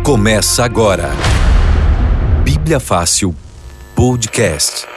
Começa agora. Bíblia Fácil Podcast.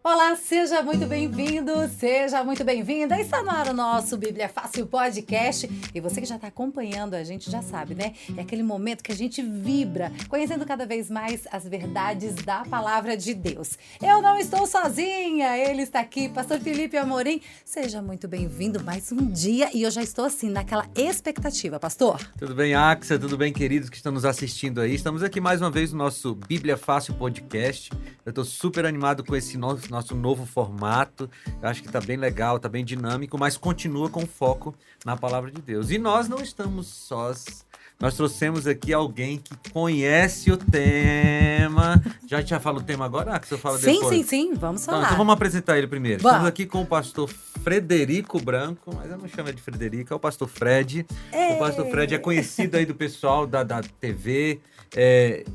Olá, seja muito bem-vindo, seja muito bem-vinda. Está no ar o nosso Bíblia Fácil Podcast. E você que já está acompanhando a gente já sabe, né? É aquele momento que a gente vibra, conhecendo cada vez mais as verdades da Palavra de Deus. Eu não estou sozinha, ele está aqui, Pastor Felipe Amorim. Seja muito bem-vindo mais um dia. E eu já estou assim, naquela expectativa, pastor. Tudo bem, Axa? Tudo bem, queridos que estão nos assistindo aí? Estamos aqui mais uma vez no nosso Bíblia Fácil Podcast. Eu estou super animado com esse nosso novo formato. Eu acho que está bem legal, está bem dinâmico, mas continua com foco na Palavra de Deus. E nós não estamos sós. Nós trouxemos aqui alguém que conhece o tema. Já fala o tema agora, Axa? Eu falo depois? Sim, vamos falar. Então vamos apresentar ele primeiro. Vamos. Estamos aqui com o pastor Frederico Branco, mas eu não chamo ele de Frederico, é o pastor Fred. O pastor Fred é conhecido aí do pessoal da TV.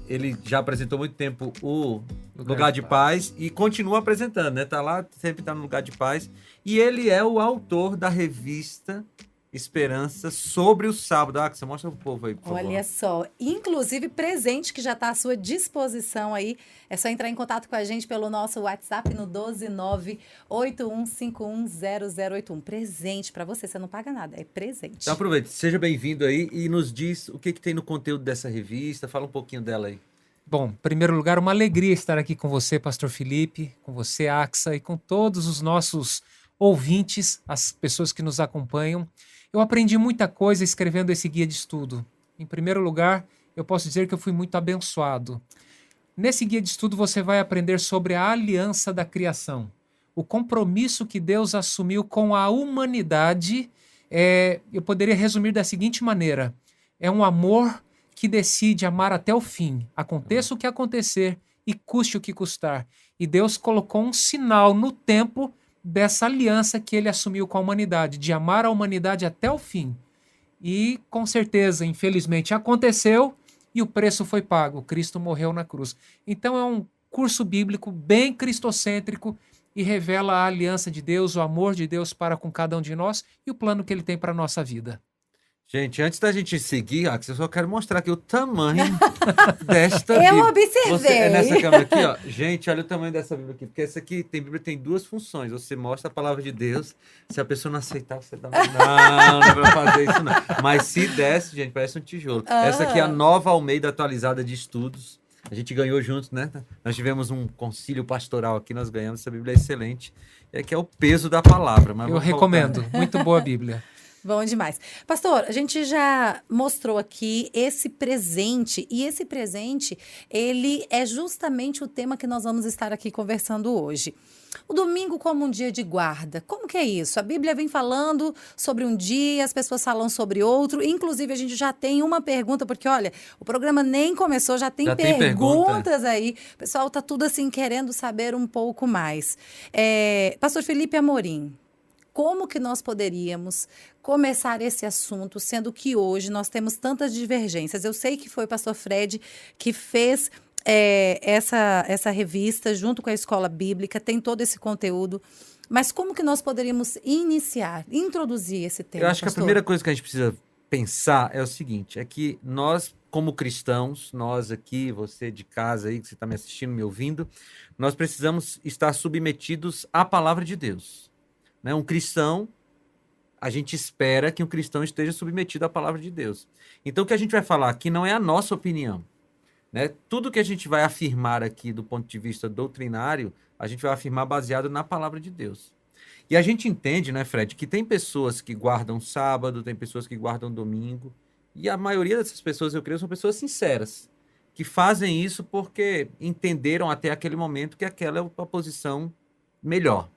Ele já apresentou há muito tempo o Lugar de Paz e continua apresentando, né? Tá lá, sempre tá no Lugar de Paz. E ele é o autor da revista Esperança sobre o sábado. Axa, mostra pro povo aí, por favor. Olha só, inclusive presente que já está à sua disposição aí. É só entrar em contato com a gente pelo nosso WhatsApp no 12981510081. Presente para você não paga nada, é presente. Então aproveita, seja bem-vindo aí e nos diz o que tem no conteúdo dessa revista. Fala um pouquinho dela aí. Bom, em primeiro lugar, uma alegria estar aqui com você, Pastor Felipe, com você, Axa, e com todos os nossos ouvintes, as pessoas que nos acompanham. Eu aprendi muita coisa escrevendo esse guia de estudo. Em primeiro lugar, eu posso dizer que eu fui muito abençoado. Nesse guia de estudo você vai aprender sobre a aliança da criação, o compromisso que Deus assumiu com a humanidade. Eu poderia resumir da seguinte maneira: é um amor que decide amar até o fim, aconteça o que acontecer e custe o que custar. E Deus colocou um sinal no tempo dessa aliança que ele assumiu com a humanidade, de amar a humanidade até o fim. E, com certeza, infelizmente, aconteceu e o preço foi pago. Cristo morreu na cruz. Então, é um curso bíblico bem cristocêntrico e revela a aliança de Deus, o amor de Deus para com cada um de nós e o plano que ele tem para a nossa vida. Gente, antes da gente seguir, Axa, eu só quero mostrar aqui o tamanho desta Bíblia. Eu observei. Nessa câmera aqui, ó. Gente, olha o tamanho dessa Bíblia aqui. Porque essa aqui, Bíblia tem duas funções. Você mostra a palavra de Deus. Se a pessoa não aceitar, você dá uma... Não vai fazer isso não. Mas se desce, gente, parece um tijolo. Essa aqui é a Nova Almeida Atualizada de Estudos. A gente ganhou juntos, né? Nós tivemos um concílio pastoral aqui, nós ganhamos. Essa Bíblia é excelente. É que é o peso da palavra. Mas eu recomendo. Muito boa a Bíblia. Bom demais. Pastor, a gente já mostrou aqui esse presente, e esse presente, ele é justamente o tema que nós vamos estar aqui conversando hoje. O domingo como um dia de guarda, como que é isso? A Bíblia vem falando sobre um dia, as pessoas falam sobre outro, inclusive a gente já tem uma pergunta, porque olha, o programa nem começou, já tem perguntas aí, o pessoal tá tudo assim querendo saber um pouco mais. Pastor Felipe Amorim, como que nós poderíamos começar esse assunto, sendo que hoje nós temos tantas divergências? Eu sei que foi o pastor Fred que fez essa revista junto com a Escola Bíblica, tem todo esse conteúdo, mas como que nós poderíamos introduzir esse tema, Eu acho pastor? que a primeira coisa que a gente precisa pensar é o seguinte, é que nós, como cristãos, nós aqui, você de casa aí, que você está me assistindo, me ouvindo, nós precisamos estar submetidos à palavra de Deus. Né? Um cristão, a gente espera que um cristão esteja submetido à palavra de Deus. Então, o que a gente vai falar aqui não é a nossa opinião. Né? Tudo que a gente vai afirmar aqui do ponto de vista doutrinário, a gente vai afirmar baseado na palavra de Deus. E a gente entende, né, Fred, que tem pessoas que guardam sábado, tem pessoas que guardam domingo, e a maioria dessas pessoas, eu creio, são pessoas sinceras, que fazem isso porque entenderam até aquele momento que aquela é a posição melhor.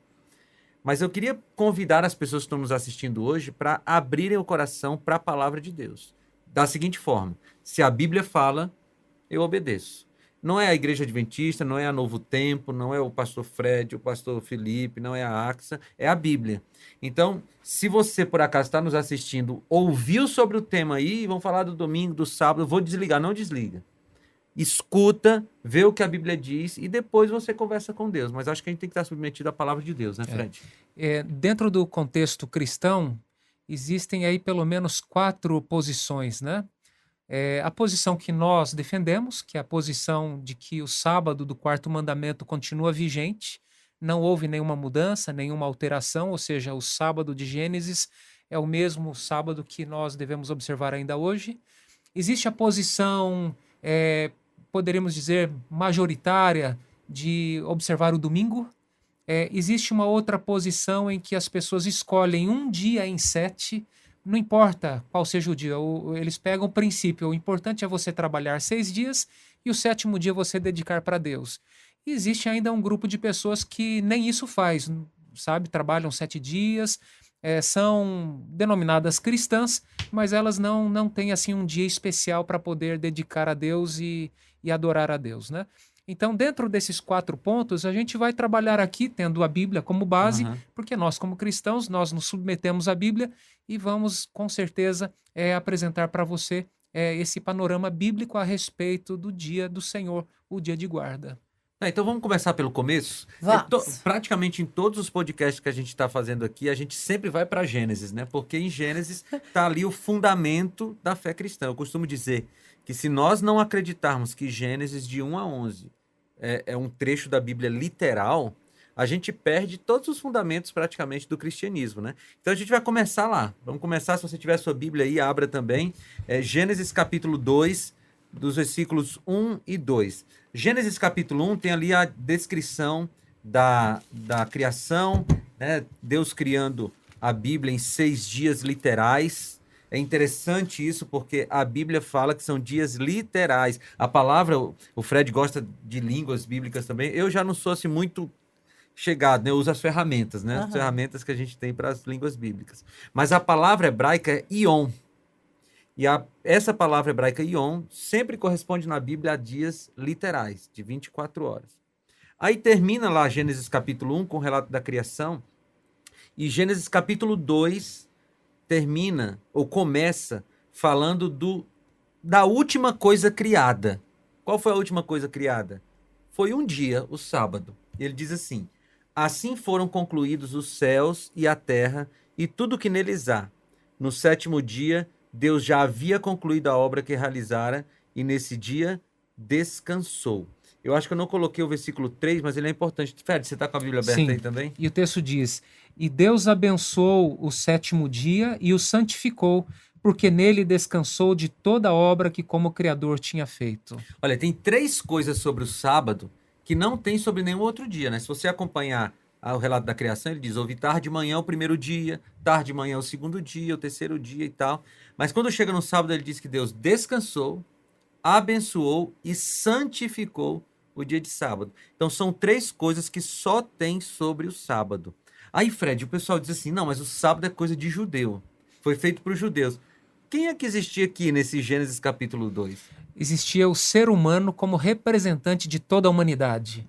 Mas eu queria convidar as pessoas que estão nos assistindo hoje para abrirem o coração para a palavra de Deus. Da seguinte forma: se a Bíblia fala, eu obedeço. Não é a Igreja Adventista, não é a Novo Tempo, não é o pastor Fred, o pastor Felipe, não é a Axa, é a Bíblia. Então, se você por acaso está nos assistindo, ouviu sobre o tema aí, vamos falar do domingo, do sábado, eu vou desligar, não desliga. Escuta, vê o que a Bíblia diz e depois você conversa com Deus. Mas acho que a gente tem que estar submetido à palavra de Deus, né, Fred? Dentro do contexto cristão, existem aí pelo menos 4 posições, né? A posição que nós defendemos, que é a posição de que o sábado do 4º mandamento continua vigente, não houve nenhuma mudança, nenhuma alteração, ou seja, o sábado de Gênesis é o mesmo sábado que nós devemos observar ainda hoje. Existe a posição, poderíamos dizer, majoritária de observar o domingo. Existe uma outra posição em que as pessoas escolhem um dia em 7, não importa qual seja o dia, eles pegam o princípio, o importante é você trabalhar 6 dias e o 7º dia você dedicar para Deus. E existe ainda um grupo de pessoas que nem isso faz, sabe? Trabalham 7 dias, são denominadas cristãs, mas elas não têm assim um dia especial para poder dedicar a Deus e adorar a Deus, né? Então, dentro desses 4 pontos, a gente vai trabalhar aqui tendo a Bíblia como base, porque nós, como cristãos, nós nos submetemos à Bíblia e vamos, com certeza, apresentar para você esse panorama bíblico a respeito do dia do Senhor, o dia de guarda. Então vamos começar pelo começo? Vamos. Praticamente em todos os podcasts que a gente está fazendo aqui, a gente sempre vai para Gênesis, né? Porque em Gênesis está ali o fundamento da fé cristã. Eu costumo dizer que se nós não acreditarmos que Gênesis de 1 a 11 é um trecho da Bíblia literal, a gente perde todos os fundamentos praticamente do cristianismo, né? Então a gente vai começar lá. Vamos começar, se você tiver a sua Bíblia aí, abra também. Gênesis capítulo 2, dos versículos 1 e 2. Gênesis capítulo 1 tem ali a descrição da criação, né? Deus criando a Bíblia em 6 dias literais. É interessante isso porque a Bíblia fala que são dias literais. A palavra, o Fred gosta de línguas bíblicas também. Eu já não sou assim muito chegado, né? Eu uso as ferramentas, né? As ferramentas que a gente tem para as línguas bíblicas. Mas a palavra hebraica é Ion. E essa palavra hebraica Ion sempre corresponde na Bíblia a dias literais, de 24 horas. Aí termina lá Gênesis capítulo 1 com o relato da criação. E Gênesis capítulo 2 termina, ou começa, falando da última coisa criada. Qual foi a última coisa criada? Foi um dia, o sábado. Ele diz assim: assim foram concluídos os céus e a terra e tudo que neles há. No 7º dia, Deus já havia concluído a obra que realizara e nesse dia descansou. Eu acho que eu não coloquei o versículo 3, mas ele é importante. Fred, você está com a Bíblia aberta? Sim. Aí também? E o texto diz: e Deus abençoou o 7º dia e o santificou, porque nele descansou de toda a obra que como Criador tinha feito. Olha, tem 3 coisas sobre o sábado que não tem sobre nenhum outro dia, né? Se você acompanhar o relato da criação, ele diz: houve tarde de manhã o 1º dia, tarde de manhã o 2º dia, o 3º dia e tal. Mas quando chega no sábado, ele diz que Deus descansou, abençoou e santificou o dia de sábado. Então são 3 coisas que só tem sobre o sábado. Aí, Fred, o pessoal diz assim: não, mas o sábado é coisa de judeu. Foi feito para os judeus. Quem é que existia aqui nesse Gênesis capítulo 2? Existia o ser humano como representante de toda a humanidade.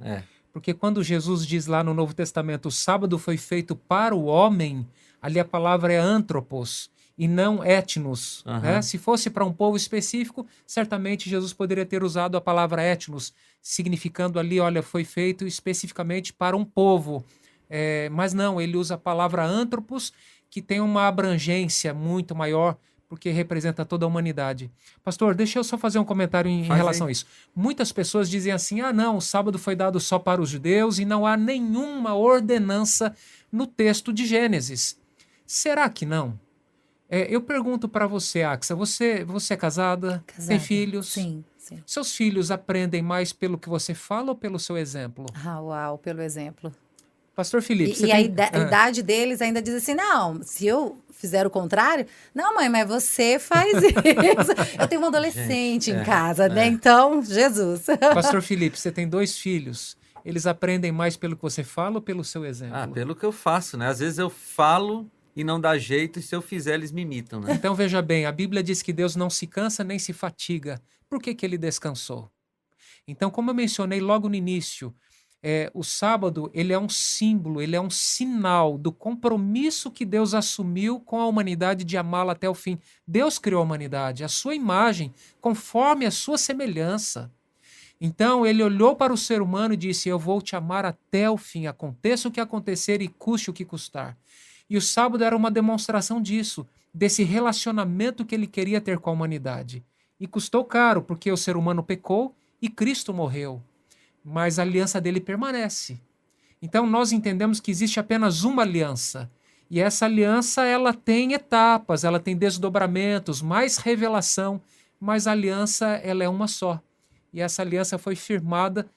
Porque quando Jesus diz lá no Novo Testamento, o sábado foi feito para o homem, ali a palavra é antropos e não etnos. Né? Se fosse para um povo específico, certamente Jesus poderia ter usado a palavra etnos, significando ali, olha, foi feito especificamente para um povo. Mas não, ele usa a palavra antropos, que tem uma abrangência muito maior, porque representa toda a humanidade. Pastor, deixa eu só fazer um comentário em relação a isso. Muitas pessoas dizem assim: ah, não, o sábado foi dado só para os judeus e não há nenhuma ordenança no texto de Gênesis. Será que não? Eu pergunto para você, Axa, você é casada? Tem filhos? Sim. Seus filhos aprendem mais pelo que você fala ou pelo seu exemplo? Uau, pelo exemplo. Pastor Felipe, a idade deles ainda diz assim: não, se eu fizer o contrário, não, mãe, mas você faz isso. Eu tenho um adolescente em casa, né? Então, Jesus. Pastor Felipe, você tem 2 filhos. Eles aprendem mais pelo que você fala ou pelo seu exemplo? Pelo que eu faço, né? Às vezes eu falo e não dá jeito, e se eu fizer, eles me imitam, né? Então, veja bem, a Bíblia diz que Deus não se cansa nem se fatiga. Por que ele descansou? Então, como eu mencionei logo no início, o sábado, ele é um símbolo, ele é um sinal do compromisso que Deus assumiu com a humanidade de amá-la até o fim. Deus criou a humanidade, a sua imagem, conforme a sua semelhança. Então, ele olhou para o ser humano e disse: eu vou te amar até o fim, aconteça o que acontecer e custe o que custar. E o sábado era uma demonstração disso, desse relacionamento que ele queria ter com a humanidade. E custou caro, porque o ser humano pecou e Cristo morreu. Mas a aliança dele permanece. Então nós entendemos que existe apenas uma aliança. E essa aliança ela tem etapas, ela tem desdobramentos, mais revelação, mas a aliança ela é uma só. E essa aliança foi firmada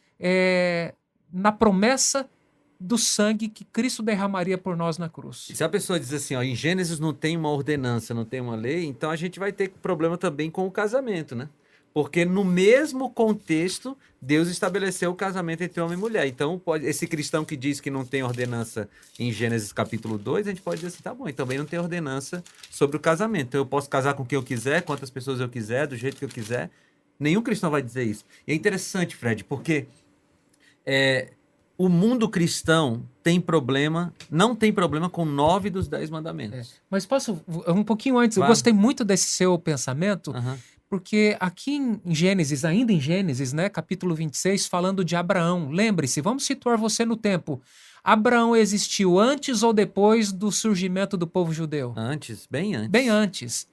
na promessa do sangue que Cristo derramaria por nós na cruz. E se a pessoa diz assim, ó, em Gênesis não tem uma ordenança, não tem uma lei, então a gente vai ter problema também com o casamento, né? Porque no mesmo contexto, Deus estabeleceu o casamento entre homem e mulher. Então, esse cristão que diz que não tem ordenança em Gênesis capítulo 2, a gente pode dizer assim, tá bom, e também não tem ordenança sobre o casamento. Então, eu posso casar com quem eu quiser, quantas pessoas eu quiser, do jeito que eu quiser. Nenhum cristão vai dizer isso. E é interessante, Fred, porque o mundo cristão não tem problema com 9 dos 10 mandamentos. Mas posso, um pouquinho antes, Claro. Eu gostei muito desse seu pensamento, Aham. porque aqui em Gênesis, ainda em Gênesis, né, capítulo 26, falando de Abraão, lembre-se, vamos situar você no tempo. Abraão existiu antes ou depois do surgimento do povo judeu? Antes, bem antes. Bem antes.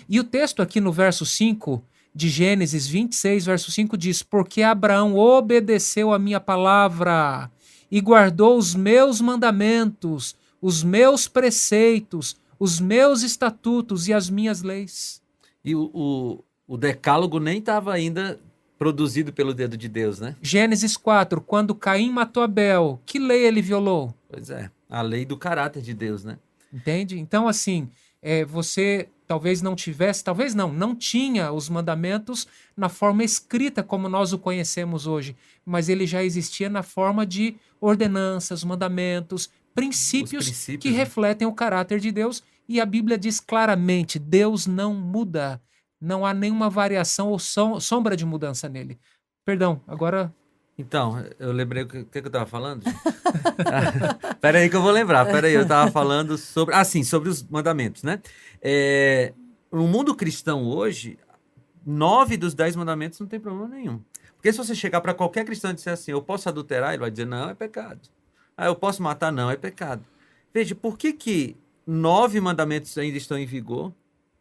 E o texto aqui no verso 5 de Gênesis 26, verso 5 diz: porque Abraão obedeceu a minha palavra e guardou os meus mandamentos, os meus preceitos, os meus estatutos e as minhas leis. E o decálogo nem estava ainda produzido pelo dedo de Deus, né? Gênesis 4, quando Caim matou Abel, que lei ele violou? Pois é, a lei do caráter de Deus, né? Entende? Então, assim, você talvez não tivesse, talvez não tinha os mandamentos na forma escrita como nós o conhecemos hoje, mas ele já existia na forma de ordenanças, mandamentos, princípios que né? refletem o caráter de Deus, e a Bíblia diz claramente, Deus não muda, não há nenhuma variação ou sombra de mudança nele. Perdão, agora... Então, eu lembrei o que eu estava falando. Pera aí que eu vou lembrar. Pera aí, eu estava falando sobre... sobre os mandamentos, né? No mundo cristão hoje, 9 dos 10 mandamentos não tem problema nenhum. Porque se você chegar para qualquer cristão e disser assim, eu posso adulterar? Ele vai dizer, não, é pecado. Eu posso matar? Não, é pecado. Veja, por que 9 mandamentos ainda estão em vigor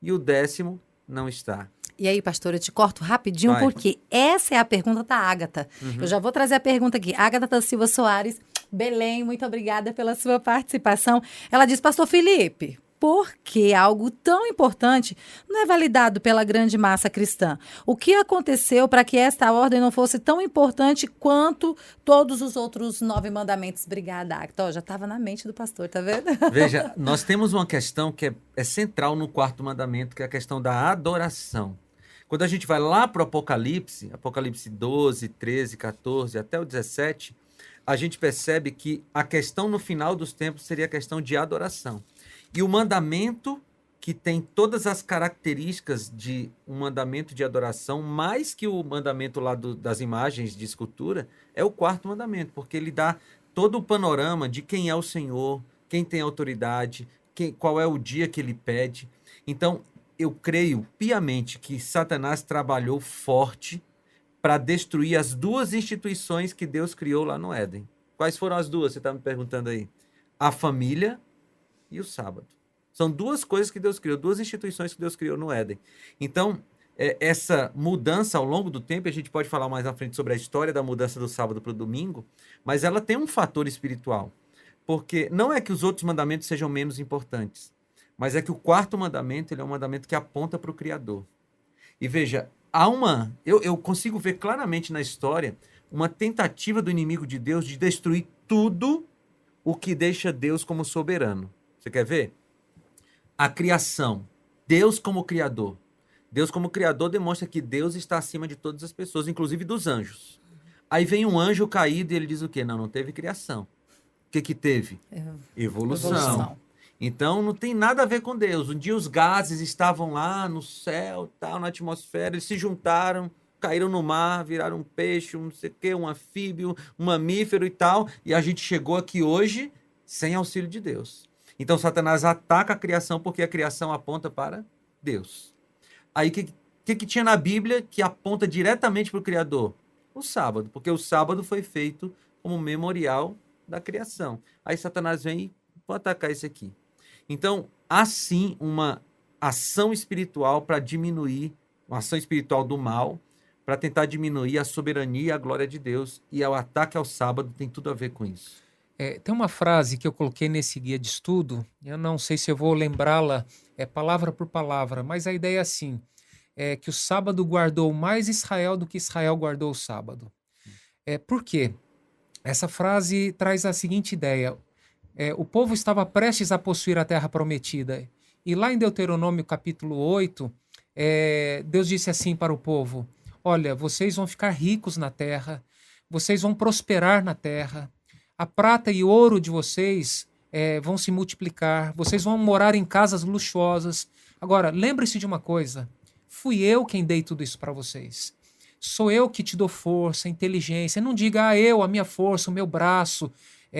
e o 10º não está? E aí, pastor, eu te corto rapidinho, Vai. porque essa é a pergunta da Ágata. Eu já vou trazer a pergunta aqui. Ágata da Silva Soares, Belém, muito obrigada pela sua participação. Ela diz, pastor Felipe, por que algo tão importante não é validado pela grande massa cristã? O que aconteceu para que esta ordem não fosse tão importante quanto todos os outros 9 mandamentos? Obrigada, Ágata. Já estava na mente do pastor, tá vendo? Veja, nós temos uma questão que é central no 4º mandamento, que é a questão da adoração. Quando a gente vai lá para o Apocalipse 12, 13, 14, até o 17, a gente percebe que a questão no final dos tempos seria a questão de adoração. E o mandamento que tem todas as características de um mandamento de adoração, mais que o mandamento lá das imagens de escultura, é o 4º mandamento, porque ele dá todo o panorama de quem é o Senhor, quem tem autoridade, qual é o dia que ele pede. Então, eu creio piamente que Satanás trabalhou forte para destruir as 2 instituições que Deus criou lá no Éden. Quais foram as 2? Você está me perguntando aí. A família e o sábado. São 2 coisas que Deus criou, 2 instituições que Deus criou no Éden. Então, essa mudança ao longo do tempo, a gente pode falar mais na frente sobre a história da mudança do sábado para o domingo, mas ela tem um fator espiritual. Porque não é que os outros mandamentos sejam menos importantes, mas é que o 4º mandamento ele é um mandamento que aponta para o Criador. E veja, eu consigo ver claramente na história uma tentativa do inimigo de Deus de destruir tudo o que deixa Deus como soberano. Você quer ver? A criação. Deus como Criador. Deus como Criador demonstra que Deus está acima de todas as pessoas, inclusive dos anjos. Aí vem um anjo caído e ele diz o quê? Não teve criação. O que teve? Evolução. Então, não tem nada a ver com Deus. Um dia os gases estavam lá no céu, tal, na atmosfera, eles se juntaram, caíram no mar, viraram um peixe, um não sei o quê, um anfíbio, um mamífero e tal, e a gente chegou aqui hoje sem auxílio de Deus. Então, Satanás ataca a criação porque a criação aponta para Deus. Aí, o que tinha na Bíblia que aponta diretamente para o Criador? O sábado, porque o sábado foi feito como memorial da criação. Aí Satanás vem e vou atacar isso aqui. Então, há sim uma ação espiritual para diminuir, uma ação espiritual do mal, para tentar diminuir a soberania e a glória de Deus. E o ataque ao sábado tem tudo a ver com isso. Tem uma frase que eu coloquei nesse guia de estudo, eu não sei se eu vou lembrá-la palavra por palavra, mas a ideia é assim, que o sábado guardou mais Israel do que Israel guardou o sábado. Por quê? Essa frase traz a seguinte ideia, o povo estava prestes a possuir a terra prometida, e lá em Deuteronômio capítulo 8, Deus disse assim para o povo, olha, vocês vão ficar ricos na terra, vocês vão prosperar na terra, a prata e ouro de vocês vão se multiplicar, vocês vão morar em casas luxuosas. Agora, lembre-se de uma coisa, fui eu quem dei tudo isso para vocês. Sou eu que te dou força, inteligência. Não diga, a minha força, o meu braço,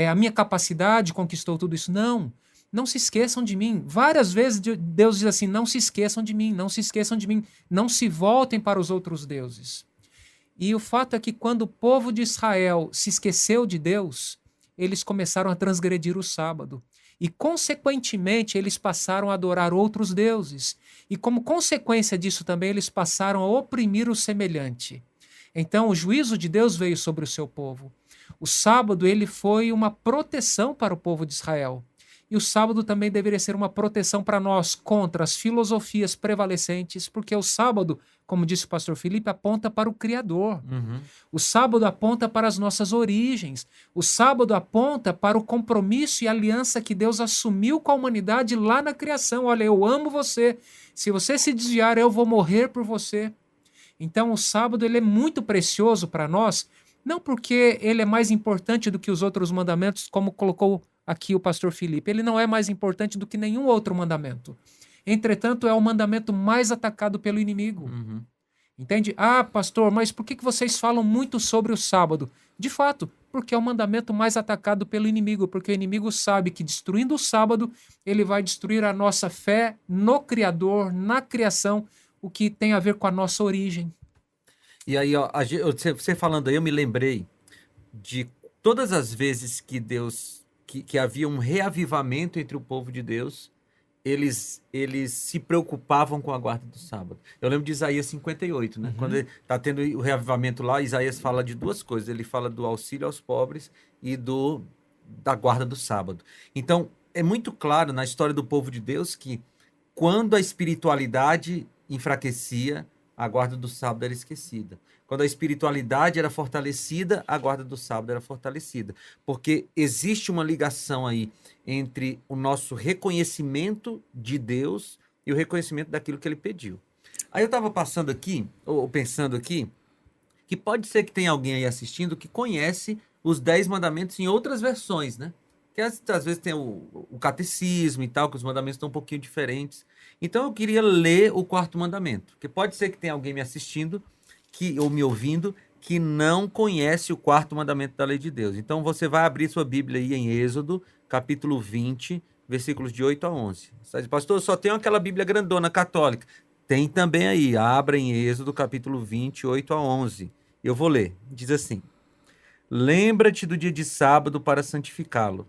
a minha capacidade conquistou tudo isso. Não, não se esqueçam de mim. Várias vezes Deus diz assim, não se esqueçam de mim, não se esqueçam de mim, não se voltem para os outros deuses. E o fato é que quando o povo de Israel se esqueceu de Deus, eles começaram a transgredir o sábado. E, consequentemente, eles passaram a adorar outros deuses. E, como consequência disso também, eles passaram a oprimir o semelhante. Então, o juízo de Deus veio sobre o seu povo. O sábado, ele foi uma proteção para o povo de Israel. E o sábado também deveria ser uma proteção para nós contra as filosofias prevalecentes, porque o sábado, como disse o pastor Felipe, aponta para o Criador. Uhum. O sábado aponta para as nossas origens. O sábado aponta para o compromisso e aliança que Deus assumiu com a humanidade lá na criação. Olha, eu amo você. Se você se desviar, eu vou morrer por você. Então, o sábado ele é muito precioso para nós, não porque ele é mais importante do que os outros mandamentos, como colocou aqui o pastor Felipe. Ele não é mais importante do que nenhum outro mandamento. Entretanto, é o mandamento mais atacado pelo inimigo. Uhum. Entende? Pastor, mas por que vocês falam muito sobre o sábado? De fato, porque é o mandamento mais atacado pelo inimigo, porque o inimigo sabe que destruindo o sábado, ele vai destruir a nossa fé no Criador, na criação, o que tem a ver com a nossa origem. E aí, você falando aí, eu me lembrei de todas as vezes que Deus, que havia um reavivamento entre o povo de Deus, eles se preocupavam com a guarda do sábado. Eu lembro de Isaías 58, né? Uhum. Quando está tendo o reavivamento lá, Isaías fala de duas coisas. Ele fala do auxílio aos pobres e da guarda do sábado. Então, é muito claro na história do povo de Deus que quando a espiritualidade enfraquecia, a guarda do sábado era esquecida. Quando a espiritualidade era fortalecida, a guarda do sábado era fortalecida. Porque existe uma ligação aí entre o nosso reconhecimento de Deus e o reconhecimento daquilo que ele pediu. Aí eu estava passando aqui, ou pensando aqui, que pode ser que tenha alguém aí assistindo que conhece os 10 mandamentos em outras versões, né? Que às vezes tem o catecismo e tal, que os mandamentos estão um pouquinho diferentes. Então eu queria ler o 4º mandamento, porque pode ser que tenha alguém me assistindo ou me ouvindo que não conhece o 4º mandamento da lei de Deus. Então você vai abrir sua Bíblia aí em Êxodo, capítulo 20, versículos de 8 a 11. Você diz, pastor, só tem aquela Bíblia grandona católica. Tem também aí, abra em Êxodo, capítulo 20, 8 a 11. Eu vou ler. Diz assim: lembra-te do dia de sábado para santificá-lo.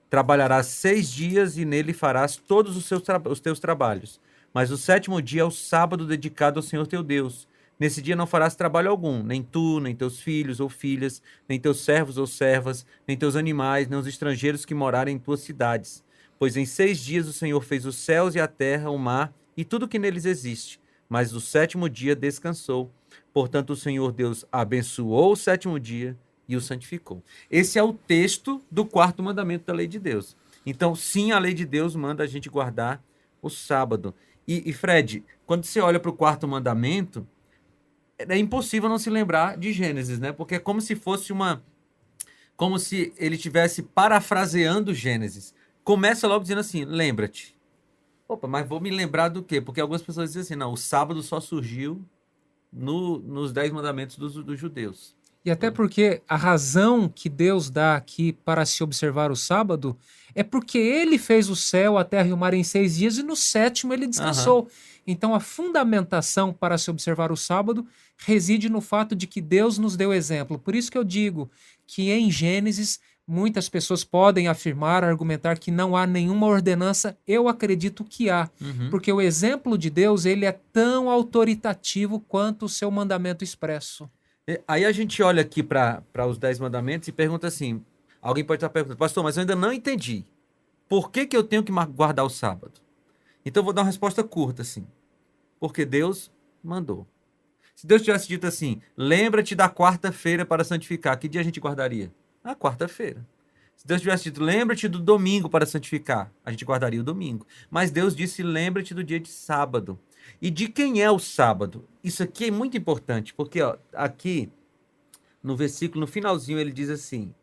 Trabalharás 6 dias e nele farás todos os teus trabalhos. Mas o 7º dia é o sábado dedicado ao Senhor teu Deus. Nesse dia não farás trabalho algum, nem tu, nem teus filhos ou filhas, nem teus servos ou servas, nem teus animais, nem os estrangeiros que morarem em tuas cidades. Pois em 6 dias o Senhor fez os céus e a terra, o mar e tudo que neles existe. Mas no 7º dia descansou. Portanto, o Senhor Deus abençoou o 7º dia e o santificou. Esse é o texto do 4º mandamento da lei de Deus. Então, sim, a lei de Deus manda a gente guardar o sábado. E Fred, quando você olha para o 4º mandamento, é impossível não se lembrar de Gênesis, né? Porque é como se fosse como se ele estivesse parafraseando Gênesis. Começa logo dizendo assim, lembra-te. Opa, mas vou me lembrar do quê? Porque algumas pessoas dizem assim, não, o sábado só surgiu nos 10 mandamentos dos judeus. E até porque a razão que Deus dá aqui para se observar o sábado é porque ele fez o céu, a terra e o mar em 6 dias e no 7º ele descansou. Então a fundamentação para se observar o sábado reside no fato de que Deus nos deu exemplo. Por isso que eu digo que em Gênesis Muitas pessoas podem afirmar, argumentar que não há nenhuma ordenança. Eu acredito que há, porque o exemplo de Deus, ele é tão autoritativo quanto o seu mandamento expresso. Aí a gente olha aqui para os 10 mandamentos e pergunta assim, alguém pode estar perguntando, pastor, mas eu ainda não entendi. Por que eu tenho que guardar o sábado? Então eu vou dar uma resposta curta assim. Porque Deus mandou. Se Deus tivesse dito assim, lembra-te da quarta-feira para santificar, que dia a gente guardaria? A quarta-feira. Se Deus tivesse dito, lembra-te do domingo para santificar, a gente guardaria o domingo. Mas Deus disse, lembra-te do dia de sábado. E de quem é o sábado? Isso aqui é muito importante, porque ó, aqui no versículo, no finalzinho, ele diz assim,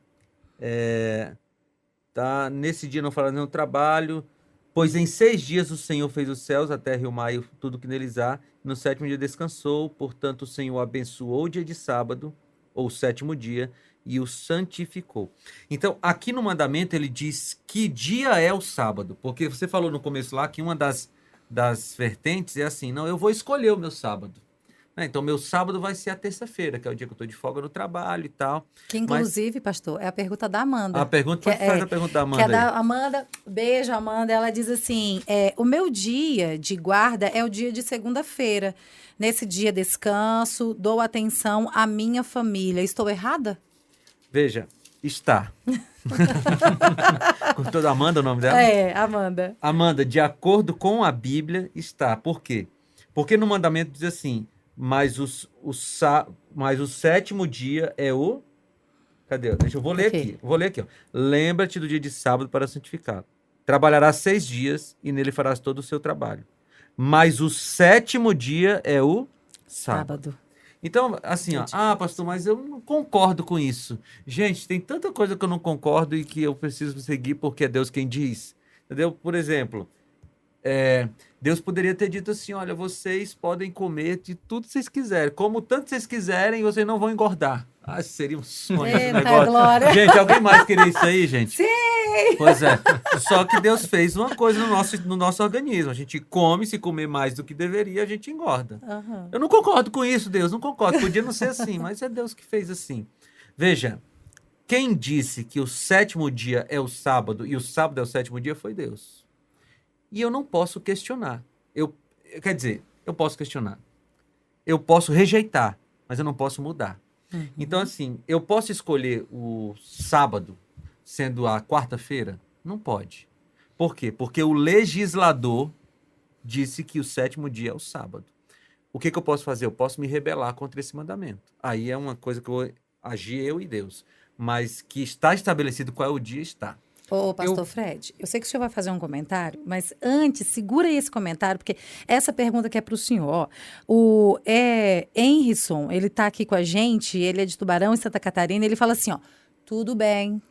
nesse dia não fará nenhum trabalho, pois em 6 dias o Senhor fez os céus, a terra e o mar e tudo que neles há, e no 7º dia descansou, portanto o Senhor abençoou o dia de sábado, ou o 7º dia, e o santificou. Então, aqui no mandamento ele diz que dia é o sábado, porque você falou no começo lá que uma das vertentes é assim, não, eu vou escolher o meu sábado. Então, meu sábado vai ser a terça-feira, que é o dia que eu estou de folga no trabalho e tal. Que, inclusive, pastor, é a pergunta da Amanda. A pergunta, faz a pergunta da Amanda aí. Amanda, beijo, Amanda. Ela diz assim, o meu dia de guarda é o dia de segunda-feira. Nesse dia descanso, dou atenção à minha família. Estou errada? Veja, está. Com toda Amanda o nome dela? Amanda. Amanda, de acordo com a Bíblia, está. Por quê? Porque no mandamento diz assim, mas o 7º dia é o... Cadê? Deixa eu vou ler aqui. Vou ler aqui. Ó. Lembra-te do dia de sábado para santificar. Trabalharás 6 dias e nele farás todo o seu trabalho. Mas o 7º dia é o sábado. Então, assim, ó, pastor, mas eu não concordo com isso. Gente, tem tanta coisa que eu não concordo e que eu preciso seguir porque é Deus quem diz. Entendeu? Por exemplo, Deus poderia ter dito assim, olha, vocês podem comer de tudo que vocês quiserem. Como tanto vocês quiserem, vocês não vão engordar. Ah, seria um sonho esse negócio. Glória. Gente, alguém mais queria isso aí, gente? Sim! Pois é. Só que Deus fez uma coisa no nosso organismo. A gente come, se comer mais do que deveria, a gente engorda. Uhum. Eu não concordo com isso, Deus. Não concordo. Podia não ser assim, mas é Deus que fez assim. Veja, quem disse que o 7º dia é o sábado e o sábado é o 7º dia foi Deus. E eu não posso questionar. Quer dizer, eu posso questionar. Eu posso rejeitar, mas eu não posso mudar. Uhum. Então, assim, eu posso escolher o sábado sendo a quarta-feira? Não pode. Por quê? Porque o legislador disse que o 7º dia é o sábado. O que eu posso fazer? Eu posso me rebelar contra esse mandamento. Aí é uma coisa que eu vou agir eu e Deus. Mas que está estabelecido qual é o dia, está. Ô, pastor Fred, eu sei que o senhor vai fazer um comentário, mas antes, segura aí esse comentário, porque essa pergunta que é para o senhor. Ó, o Henrison, ele está aqui com a gente, ele é de Tubarão, em Santa Catarina, ele fala assim, ó, tudo bem,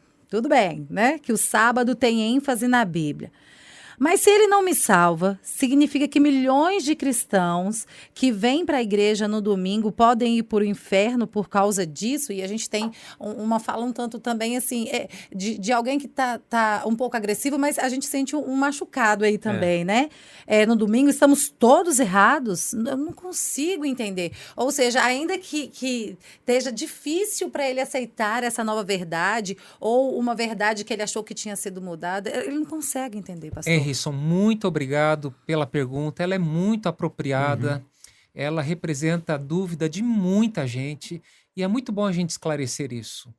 né? Que o sábado tem ênfase na Bíblia. Mas se ele não me salva, significa que milhões de cristãos que vêm para a igreja no domingo podem ir para o inferno por causa disso. E a gente tem uma fala um tanto também assim, de alguém que tá um pouco agressivo, mas a gente sente um machucado aí também, né? No domingo estamos todos errados? Eu não consigo entender. Ou seja, ainda que esteja difícil para ele aceitar essa nova verdade ou uma verdade que ele achou que tinha sido mudada, ele não consegue entender, pastor. Henrison, muito obrigado pela pergunta. Ela é muito apropriada. Ela representa a dúvida de muita gente e é muito bom a gente esclarecer isso.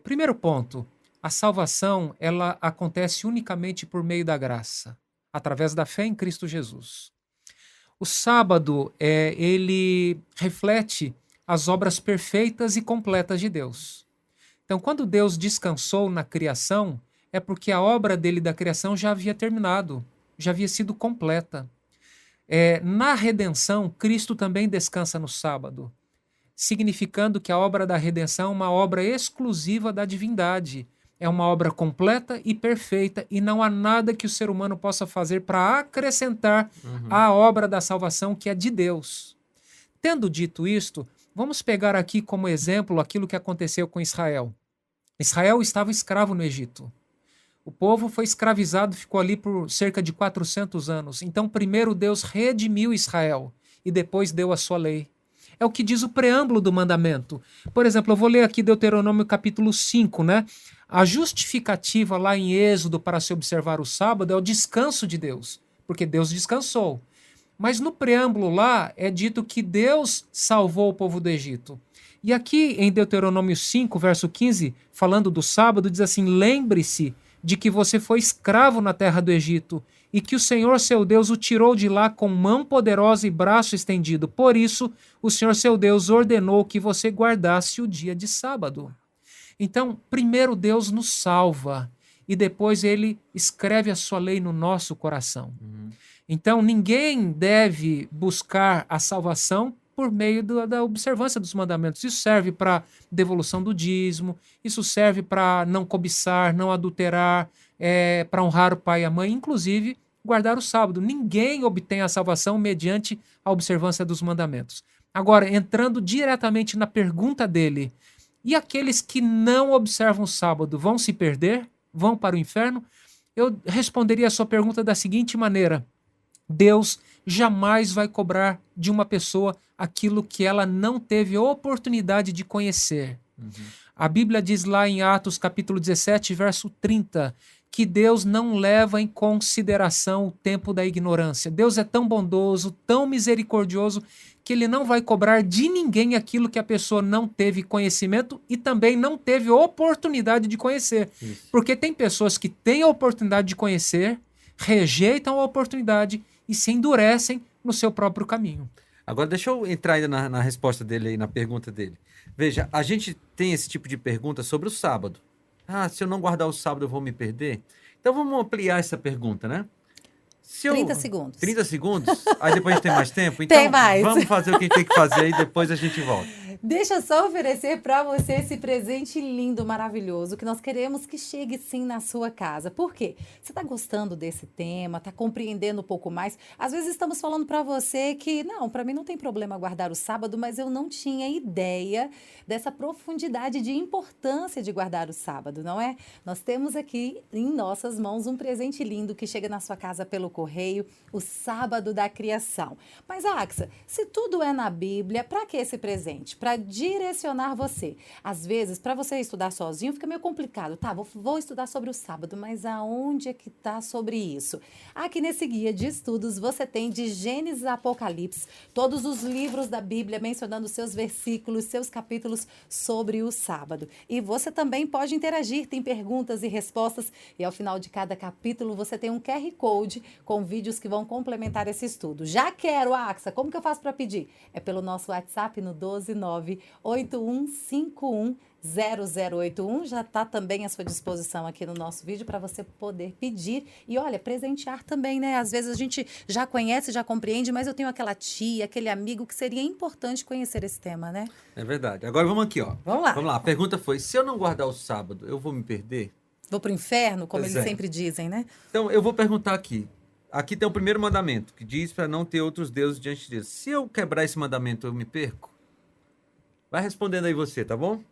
Primeiro ponto, a salvação ela acontece unicamente por meio da graça, através da fé em Cristo Jesus. O sábado, ele reflete as obras perfeitas e completas de Deus. Então, quando Deus descansou na criação, é porque a obra dele da criação já havia terminado, já havia sido completa. Na redenção, Cristo também descansa no sábado, significando que a obra da redenção é uma obra exclusiva da divindade. É uma obra completa e perfeita e não há nada que o ser humano possa fazer para acrescentar à obra da salvação que é de Deus. Tendo dito isto, vamos pegar aqui como exemplo aquilo que aconteceu com Israel. Israel estava escravo no Egito. O povo foi escravizado, ficou ali por cerca de 400 anos. Então, primeiro Deus redimiu Israel e depois deu a sua lei. É o que diz o preâmbulo do mandamento. Por exemplo, eu vou ler aqui Deuteronômio capítulo 5, né? A justificativa lá em Êxodo para se observar o sábado é o descanso de Deus, porque Deus descansou. Mas no preâmbulo lá é dito que Deus salvou o povo do Egito. E aqui em Deuteronômio 5, verso 15, falando do sábado, diz assim: lembre-se de que você foi escravo na terra do Egito e que o Senhor seu Deus o tirou de lá com mão poderosa e braço estendido. Por isso, o Senhor seu Deus ordenou que você guardasse o dia de sábado. Então, primeiro Deus nos salva e depois ele escreve a sua lei no nosso coração. Então, ninguém deve buscar a salvação por meio da observância dos mandamentos. Isso serve para devolução do dízimo, isso serve para não cobiçar, não adulterar, para honrar o pai e a mãe, inclusive guardar o sábado. Ninguém obtém a salvação mediante a observância dos mandamentos. Agora, entrando diretamente na pergunta dele, e aqueles que não observam o sábado vão se perder? Vão para o inferno? Eu responderia a sua pergunta da seguinte maneira: Deus jamais vai cobrar de uma pessoa aquilo que ela não teve oportunidade de conhecer. A Bíblia diz lá em Atos capítulo 17, verso 30, que Deus não leva em consideração o tempo da ignorância. Deus é tão bondoso, tão misericordioso, que ele não vai cobrar de ninguém aquilo que a pessoa não teve conhecimento e também não teve oportunidade de conhecer. Isso. Porque tem pessoas que têm a oportunidade de conhecer, rejeitam a oportunidade e se endurecem no seu próprio caminho. Agora, deixa eu entrar ainda na resposta dele aí, na pergunta dele. Veja, a gente tem esse tipo de pergunta sobre o sábado. Ah, se eu não guardar o sábado, eu vou me perder? Então, vamos ampliar essa pergunta, né? 30 segundos. 30 segundos? Aí depois a gente tem mais tempo? Então, Tem mais. Vamos fazer o que a gente tem que fazer e depois a gente volta. Deixa eu só oferecer para você esse presente lindo, maravilhoso, que nós queremos que chegue sim na sua casa. Por quê? Você está gostando desse tema, está compreendendo um pouco mais? Às vezes estamos falando para você que, não, para mim não tem problema guardar o sábado, mas eu não tinha ideia dessa profundidade de importância de guardar o sábado, não é? Nós temos aqui em nossas mãos um presente lindo que chega na sua casa pelo correio, o Sábado da Criação. Mas, Axa, se tudo é na Bíblia, para que esse presente? Para direcionar você. Às vezes, para você estudar sozinho, fica meio complicado. Tá, vou estudar sobre o sábado, mas aonde é que está sobre isso? Aqui nesse guia de estudos, você tem de Gênesis a Apocalipse, todos os livros da Bíblia mencionando seus versículos, seus capítulos sobre o sábado. E você também pode interagir, tem perguntas e respostas, e ao final de cada capítulo você tem um QR Code com vídeos que vão complementar esse estudo. Já quero, Axa, como que eu faço para pedir? É pelo nosso WhatsApp no 12981510081. Já está também à sua disposição aqui no nosso vídeo para você poder pedir. E olha, presentear também, né? Às vezes a gente já conhece, já compreende, mas eu tenho aquela tia, aquele amigo que seria importante conhecer esse tema, né? É verdade. Agora vamos aqui, ó. Vamos lá. Vamos lá. A pergunta foi: se eu não guardar o sábado, eu vou me perder? Vou para o inferno, como Pois eles é. sempre dizem, né? Então, eu vou perguntar aqui. Aqui tem o primeiro mandamento, que diz para não ter outros deuses diante de Deus. Se eu quebrar esse mandamento, eu me perco? Vai respondendo aí você, tá bom?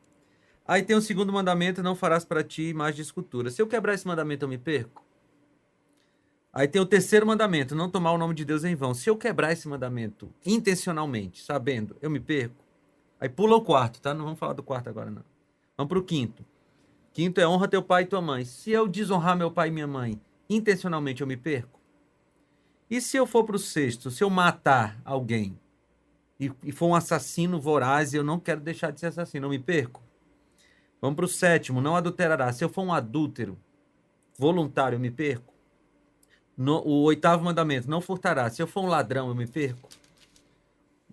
Aí tem o segundo mandamento: não farás para ti imagem de escultura. Se eu quebrar esse mandamento, eu me perco? Aí tem o terceiro mandamento: não tomar o nome de Deus em vão. Se eu quebrar esse mandamento intencionalmente, sabendo, eu me perco? Aí pula o quarto, tá? Não vamos falar do quarto agora, não. Vamos pro quinto. Quinto é: honra teu pai e tua mãe. Se eu desonrar meu pai e minha mãe, intencionalmente eu me perco? E se eu for pro sexto, se eu matar alguém e for um assassino voraz e eu não quero deixar de ser assassino, eu me perco? Vamos pro sétimo: não adulterará. Se eu for um adúltero voluntário, eu me perco? O oitavo mandamento: não furtará. Se eu for um ladrão, eu me perco?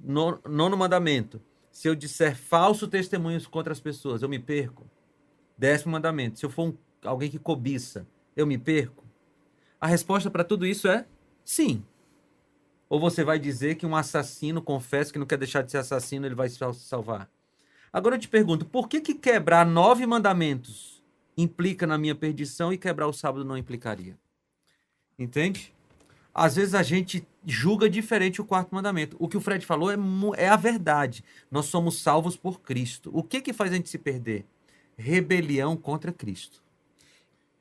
Nono mandamento: se eu disser falso testemunhos contra as pessoas, eu me perco? Décimo mandamento: se eu for alguém que cobiça, eu me perco? A resposta para tudo isso é sim. Ou você vai dizer que um assassino confessa que não quer deixar de ser assassino, ele vai se salvar? Agora eu te pergunto: por que quebrar 9 mandamentos implica na minha perdição e quebrar o sábado não implicaria? Entende? Às vezes a gente julga diferente o quarto mandamento. O que o Fred falou é a verdade. Nós somos salvos por Cristo. O que faz a gente se perder? Rebelião contra Cristo.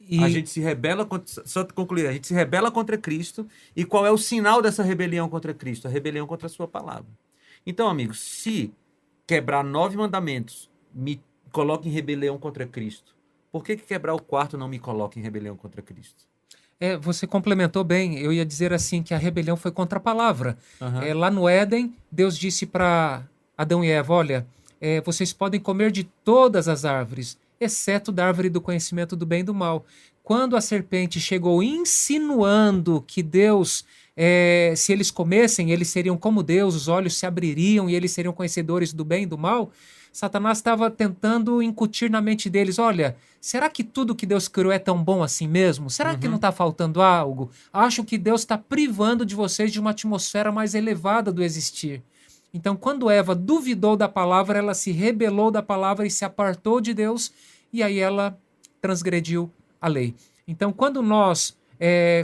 E A gente se rebela contra... Só para concluir, a gente se rebela contra Cristo. E qual é o sinal dessa rebelião contra Cristo? A rebelião contra a sua palavra. Então, amigos, se quebrar 9 mandamentos me coloca em rebelião contra Cristo, Por que quebrar o quarto não me coloca em rebelião contra Cristo? Você complementou bem. Eu ia dizer assim que a rebelião foi contra a palavra. Aham. Lá no Éden, Deus disse para Adão e Eva, olha, vocês podem comer de todas as árvores, exceto da árvore do conhecimento do bem e do mal. Quando a serpente chegou insinuando que Deus, se eles comessem, eles seriam como Deus, os olhos se abririam e eles seriam conhecedores do bem e do mal, Satanás estava tentando incutir na mente deles, olha, será que tudo que Deus criou é tão bom assim mesmo? Será que não está faltando algo? Acho que Deus está privando de vocês de uma atmosfera mais elevada do existir. Então, quando Eva duvidou da palavra, ela se rebelou da palavra e se apartou de Deus, e aí ela transgrediu a lei. Então, quando nós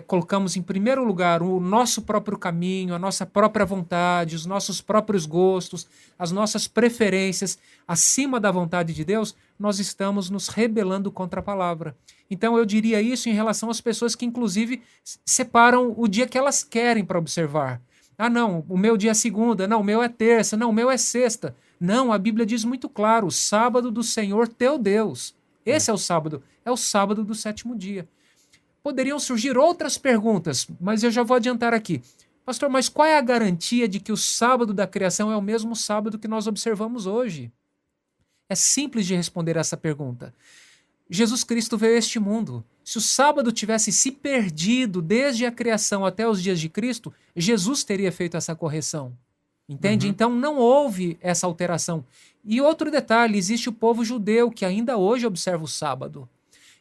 colocamos em primeiro lugar o nosso próprio caminho, a nossa própria vontade, os nossos próprios gostos, as nossas preferências acima da vontade de Deus, nós estamos nos rebelando contra a palavra. Então eu diria isso em relação às pessoas que inclusive separam o dia que elas querem para observar. Ah não, o meu dia é segunda, não, o meu é terça, não, o meu é sexta. Não, a Bíblia diz muito claro, o sábado do Senhor teu Deus. Esse é o sábado do sétimo dia. Poderiam surgir outras perguntas, mas eu já vou adiantar aqui. Pastor, mas qual é a garantia de que o sábado da criação é o mesmo sábado que nós observamos hoje? É simples de responder essa pergunta. Jesus Cristo veio a este mundo. Se o sábado tivesse se perdido desde a criação até os dias de Cristo, Jesus teria feito essa correção. Entende? Então não houve essa alteração. E outro detalhe, existe o povo judeu que ainda hoje observa o sábado.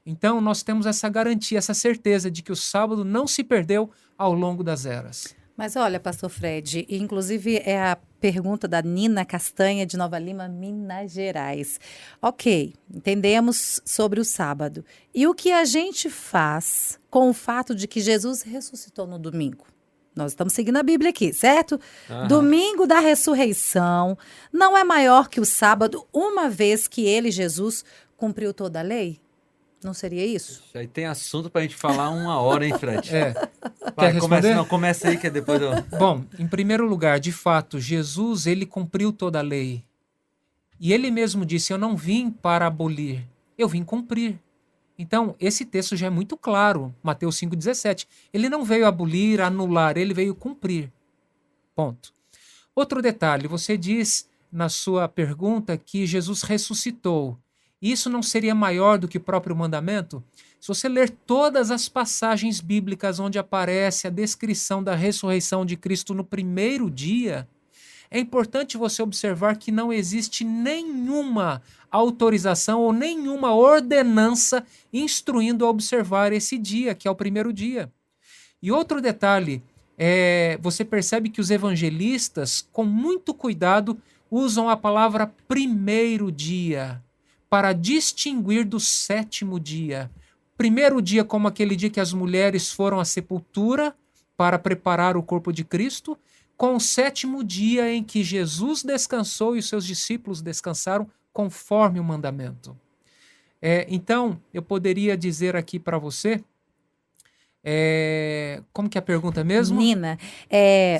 Então, nós temos essa garantia, essa certeza de que o sábado não se perdeu ao longo das eras. Mas olha, pastor Fred, inclusive é a pergunta da Nina Castanha, de Nova Lima, Minas Gerais. Ok, entendemos sobre o sábado. E o que a gente faz com o fato de que Jesus ressuscitou no domingo? Nós estamos seguindo a Bíblia aqui, certo? Domingo da ressurreição não é maior que o sábado, uma vez que ele, Jesus, cumpriu toda a lei? Não seria isso? Aí tem assunto pra gente falar 1 hora, hein, Fred? Quer responder? Começa aí que depois eu... Bom, em primeiro lugar, de fato, Jesus, ele cumpriu toda a lei. E ele mesmo disse, eu não vim para abolir, eu vim cumprir. Então, esse texto já é muito claro, Mateus 5,17. Ele não veio abolir, anular, ele veio cumprir. Ponto. Outro detalhe, você diz na sua pergunta que Jesus ressuscitou. Isso não seria maior do que o próprio mandamento? Se você ler todas as passagens bíblicas onde aparece a descrição da ressurreição de Cristo no primeiro dia, é importante você observar que não existe nenhuma autorização ou nenhuma ordenança instruindo a observar esse dia, que é o primeiro dia. E outro detalhe, você percebe que os evangelistas, com muito cuidado, usam a palavra primeiro dia, para distinguir do sétimo dia. Primeiro dia como aquele dia que as mulheres foram à sepultura para preparar o corpo de Cristo, com o sétimo dia em que Jesus descansou e os seus discípulos descansaram conforme o mandamento. Então, eu poderia dizer aqui para você, como que é a pergunta mesmo? Nina,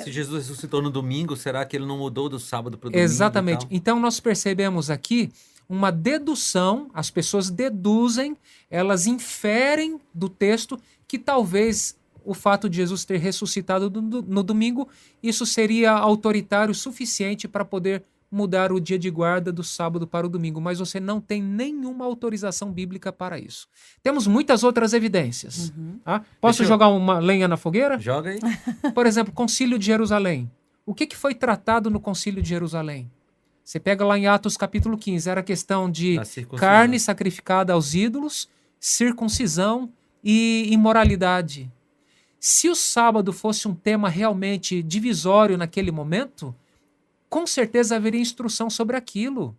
Se Jesus ressuscitou no domingo, será que ele não mudou do sábado para o domingo? Exatamente. Então, nós percebemos aqui uma dedução, as pessoas deduzem, elas inferem do texto que talvez o fato de Jesus ter ressuscitado no domingo, isso seria autoritário o suficiente para poder mudar o dia de guarda do sábado para o domingo, mas você não tem nenhuma autorização bíblica para isso. Temos muitas outras evidências. Tá? Posso jogar uma lenha na fogueira? Joga aí. Por exemplo, Concílio de Jerusalém. O que foi tratado no Concílio de Jerusalém? Você pega lá em Atos capítulo 15, era questão de carne sacrificada aos ídolos, circuncisão e imoralidade. Se o sábado fosse um tema realmente divisório naquele momento, com certeza haveria instrução sobre aquilo.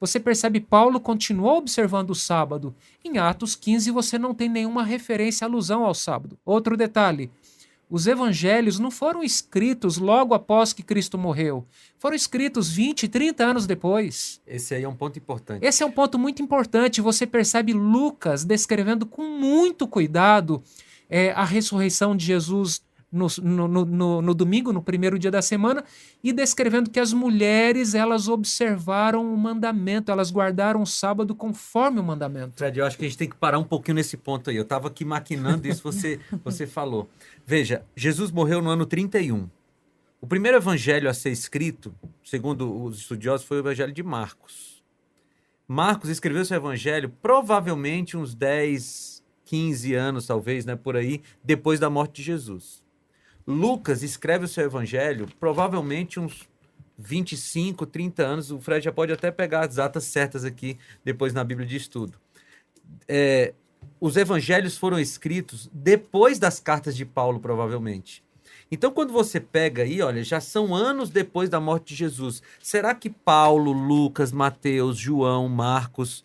Você percebe, Paulo continuou observando o sábado. Em Atos 15 você não tem nenhuma referência, alusão ao sábado. Outro detalhe, os evangelhos não foram escritos logo após que Cristo morreu. Foram escritos 20, 30 anos depois. Esse aí é um ponto importante. Esse é um ponto muito importante. Você percebe Lucas descrevendo com muito cuidado a ressurreição de Jesus no domingo, no primeiro dia da semana, e descrevendo que as mulheres, elas observaram o mandamento, elas guardaram o sábado conforme o mandamento. Fred, eu acho que a gente tem que parar um pouquinho nesse ponto aí. Eu estava aqui maquinando isso, você falou. Veja, Jesus morreu no ano 31. O primeiro evangelho a ser escrito, segundo os estudiosos, foi o evangelho de Marcos. Marcos escreveu seu evangelho provavelmente uns 10, 15 anos, talvez, né, por aí, depois da morte de Jesus. Lucas escreve o seu evangelho provavelmente uns 25, 30 anos. O Fred já pode até pegar as datas certas aqui depois na Bíblia de Estudo. Os evangelhos foram escritos depois das cartas de Paulo, provavelmente. Então, quando você pega aí, olha, já são anos depois da morte de Jesus. Será que Paulo, Lucas, Mateus, João, Marcos,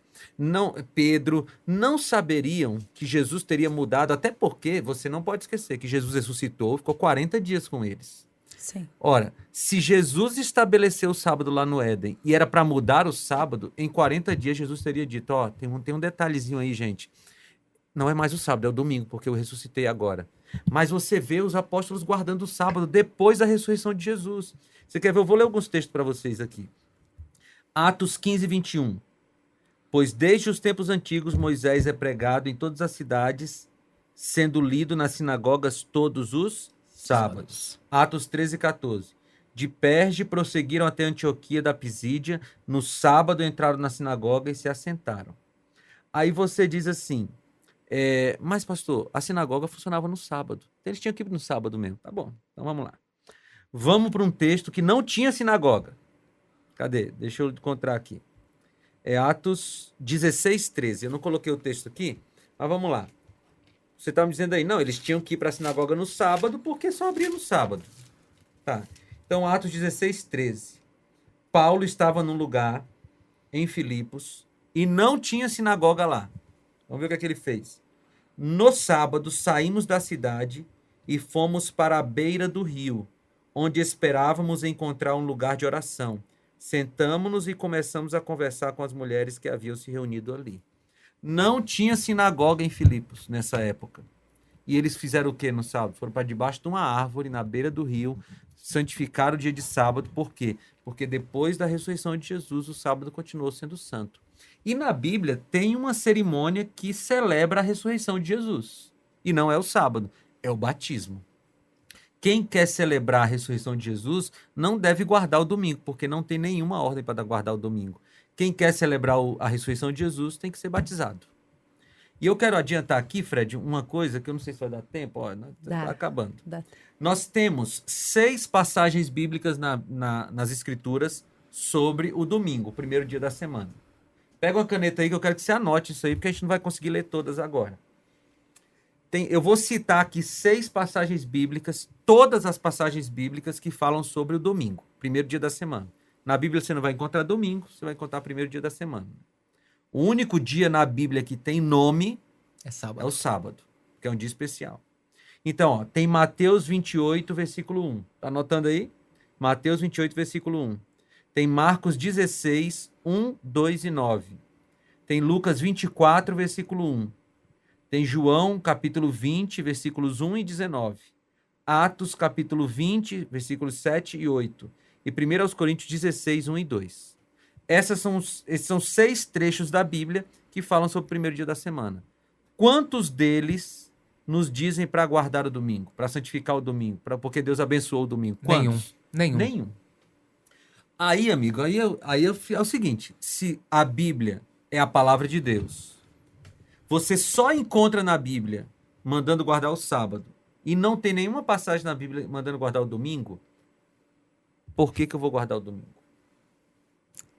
Pedro, não saberiam que Jesus teria mudado? Até porque você não pode esquecer que Jesus ressuscitou, ficou 40 dias com eles. Sim. Ora, se Jesus estabeleceu o sábado lá no Éden e era para mudar o sábado, em 40 dias Jesus teria dito, tem um detalhezinho aí, gente. Não é mais o sábado, é o domingo, porque eu ressuscitei agora. Mas você vê os apóstolos guardando o sábado depois da ressurreição de Jesus. Você quer ver? Eu vou ler alguns textos para vocês aqui. Atos 15, 21. Pois desde os tempos antigos Moisés é pregado em todas as cidades, sendo lido nas sinagogas todos os sábados. Atos 13, 14. De Perge prosseguiram até Antioquia da Pisídia, no sábado entraram na sinagoga e se assentaram. Aí você diz assim, mas pastor, a sinagoga funcionava no sábado. Eles tinham que ir no sábado mesmo. Tá bom, então vamos lá. Vamos para um texto que não tinha sinagoga. Cadê? Deixa eu encontrar aqui. É Atos 16, 13. Eu não coloquei o texto aqui, mas vamos lá. Você está me dizendo aí, não, eles tinham que ir para a sinagoga no sábado porque só abria no sábado. Tá. Então, Atos 16, 13. Paulo estava num lugar, em Filipos, e não tinha sinagoga lá. Vamos ver o que ele fez. No sábado, saímos da cidade e fomos para a beira do rio, onde esperávamos encontrar um lugar de oração. Sentamos-nos e começamos a conversar com as mulheres que haviam se reunido ali. Não tinha sinagoga em Filipos nessa época. E eles fizeram o que no sábado? Foram para debaixo de uma árvore, na beira do rio, santificaram o dia de sábado. Por quê? Porque depois da ressurreição de Jesus, o sábado continuou sendo santo. E na Bíblia tem uma cerimônia que celebra a ressurreição de Jesus. E não é o sábado, é o batismo. Quem quer celebrar a ressurreição de Jesus não deve guardar o domingo, porque não tem nenhuma ordem para guardar o domingo. Quem quer celebrar a ressurreição de Jesus tem que ser batizado. E eu quero adiantar aqui, Fred, uma coisa que eu não sei se vai dar tempo. Está acabando. Nós temos 6 passagens bíblicas nas Escrituras sobre o domingo, o primeiro dia da semana. Pega uma caneta aí que eu quero que você anote isso aí, porque a gente não vai conseguir ler todas agora. Eu vou citar aqui 6 passagens bíblicas, todas as passagens bíblicas que falam sobre o domingo, primeiro dia da semana. Na Bíblia você não vai encontrar domingo, você vai encontrar primeiro dia da semana. O único dia na Bíblia que tem nome é o sábado, que é um dia especial. Então, tem Mateus 28, versículo 1. Tá anotando aí? Mateus 28, versículo 1. Tem Marcos 16, 1, 2 e 9. Tem Lucas 24, versículo 1. Tem João, capítulo 20, versículos 1 e 19. Atos, capítulo 20, versículos 7 e 8. E 1 Coríntios 16, 1 e 2. Esses são 6 trechos da Bíblia que falam sobre o primeiro dia da semana. Quantos deles nos dizem para guardar o domingo, para santificar o domingo, porque Deus abençoou o domingo? Quantos? Nenhum. Aí, amigo, é o seguinte, se a Bíblia é a palavra de Deus, você só encontra na Bíblia mandando guardar o sábado e não tem nenhuma passagem na Bíblia mandando guardar o domingo, por que eu vou guardar o domingo?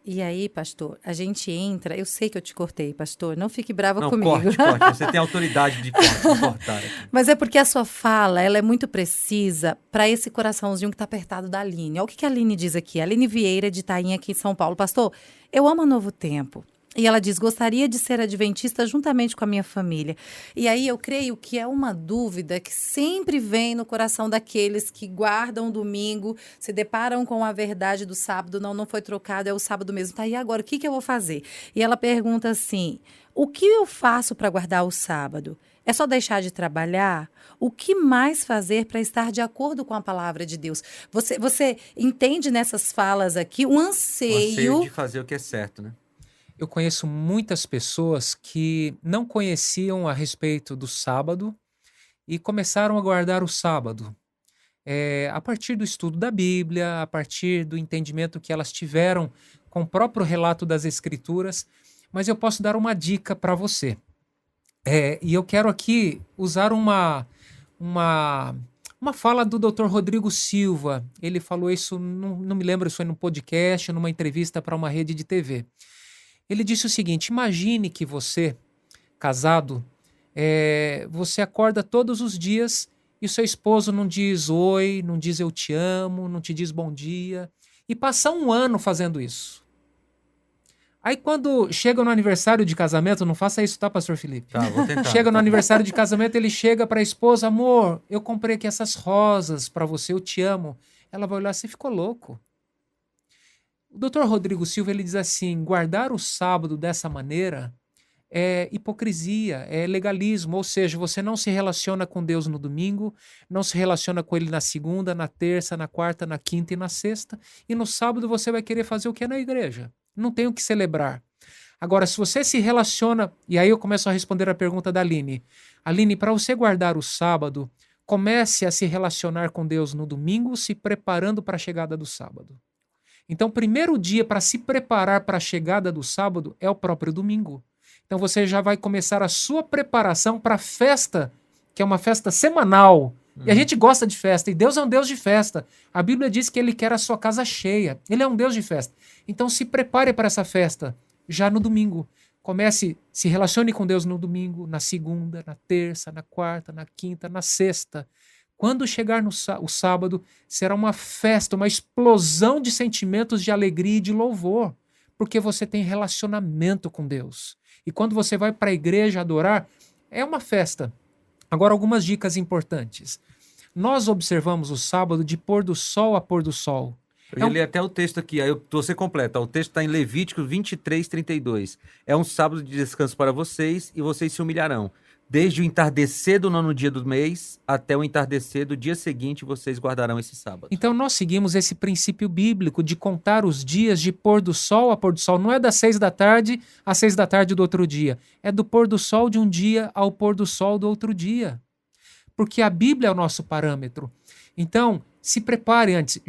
E aí, pastor, a gente entra... Eu sei que eu te cortei, pastor, não fique brava comigo. Corte. Você tem autoridade de cortar aqui. Mas é porque a sua fala, ela é muito precisa para esse coraçãozinho que está apertado da Aline. Olha o que a Aline diz aqui. A Aline Vieira, de Itaim, aqui em São Paulo. Pastor, eu amo a Novo Tempo. E ela diz, gostaria de ser adventista juntamente com a minha família. E aí eu creio que é uma dúvida que sempre vem no coração daqueles que guardam o domingo, se deparam com a verdade do sábado, não foi trocado, é o sábado mesmo. Tá, e agora, o que eu vou fazer? E ela pergunta assim, o que eu faço para guardar o sábado? É só deixar de trabalhar? O que mais fazer para estar de acordo com a palavra de Deus? Você entende nessas falas aqui um O anseio de anseio. fazer o que é certo, né? Eu conheço muitas pessoas que não conheciam a respeito do sábado e começaram a guardar o sábado. A partir do estudo da Bíblia, a partir do entendimento que elas tiveram com o próprio relato das Escrituras, mas eu posso dar uma dica para você. E eu quero aqui usar uma, uma fala do Dr. Rodrigo Silva. Ele falou isso, não me lembro se foi num podcast, numa entrevista para uma rede de TV. Ele disse o seguinte: imagine que você, casado, você acorda todos os dias e seu esposo não diz oi, não diz eu te amo, não te diz bom dia, e passa um ano fazendo isso. Aí quando chega no aniversário de casamento, não faça isso, tá, pastor Felipe? Tá, vou tentar. Chega no aniversário de casamento, ele chega para a esposa: amor, eu comprei aqui essas rosas para você, eu te amo. Ela vai olhar: você ficou louco. O Dr. Rodrigo Silva, ele diz assim: guardar o sábado dessa maneira é hipocrisia, é legalismo, ou seja, você não se relaciona com Deus no domingo, não se relaciona com Ele na segunda, na terça, na quarta, na quinta e na sexta, e no sábado você vai querer fazer o que é na igreja. Não tem o que celebrar. Agora, se você se relaciona, e aí eu começo a responder a pergunta da Aline. Aline, para você guardar o sábado, comece a se relacionar com Deus no domingo, se preparando para a chegada do sábado. Então, o primeiro dia para se preparar para a chegada do sábado é o próprio domingo. Então você já vai começar a sua preparação para a festa, que é uma festa semanal. E a gente gosta de festa, e Deus é um Deus de festa. A Bíblia diz que Ele quer a sua casa cheia. Ele é um Deus de festa. Então se prepare para essa festa já no domingo. Comece, se relacione com Deus no domingo, na segunda, na terça, na quarta, na quinta, na sexta. Quando chegar o sábado, será uma festa, uma explosão de sentimentos de alegria e de louvor, porque você tem relacionamento com Deus. E quando você vai para a igreja adorar, é uma festa. Agora, algumas dicas importantes. Nós observamos o sábado de pôr do sol a pôr do sol. Eu ia ler até o texto aqui, aí você completa. O texto está em Levítico 23, 32. É um sábado de descanso para vocês e vocês se humilharão. Desde o entardecer do 9º dia do mês até o entardecer do dia seguinte, vocês guardarão esse sábado. Então nós seguimos esse princípio bíblico de contar os dias de pôr do sol a pôr do sol. Não é das 6 da tarde às 6 da tarde do outro dia. É do pôr do sol de um dia ao pôr do sol do outro dia. Porque a Bíblia é o nosso parâmetro. Então, se prepare antes.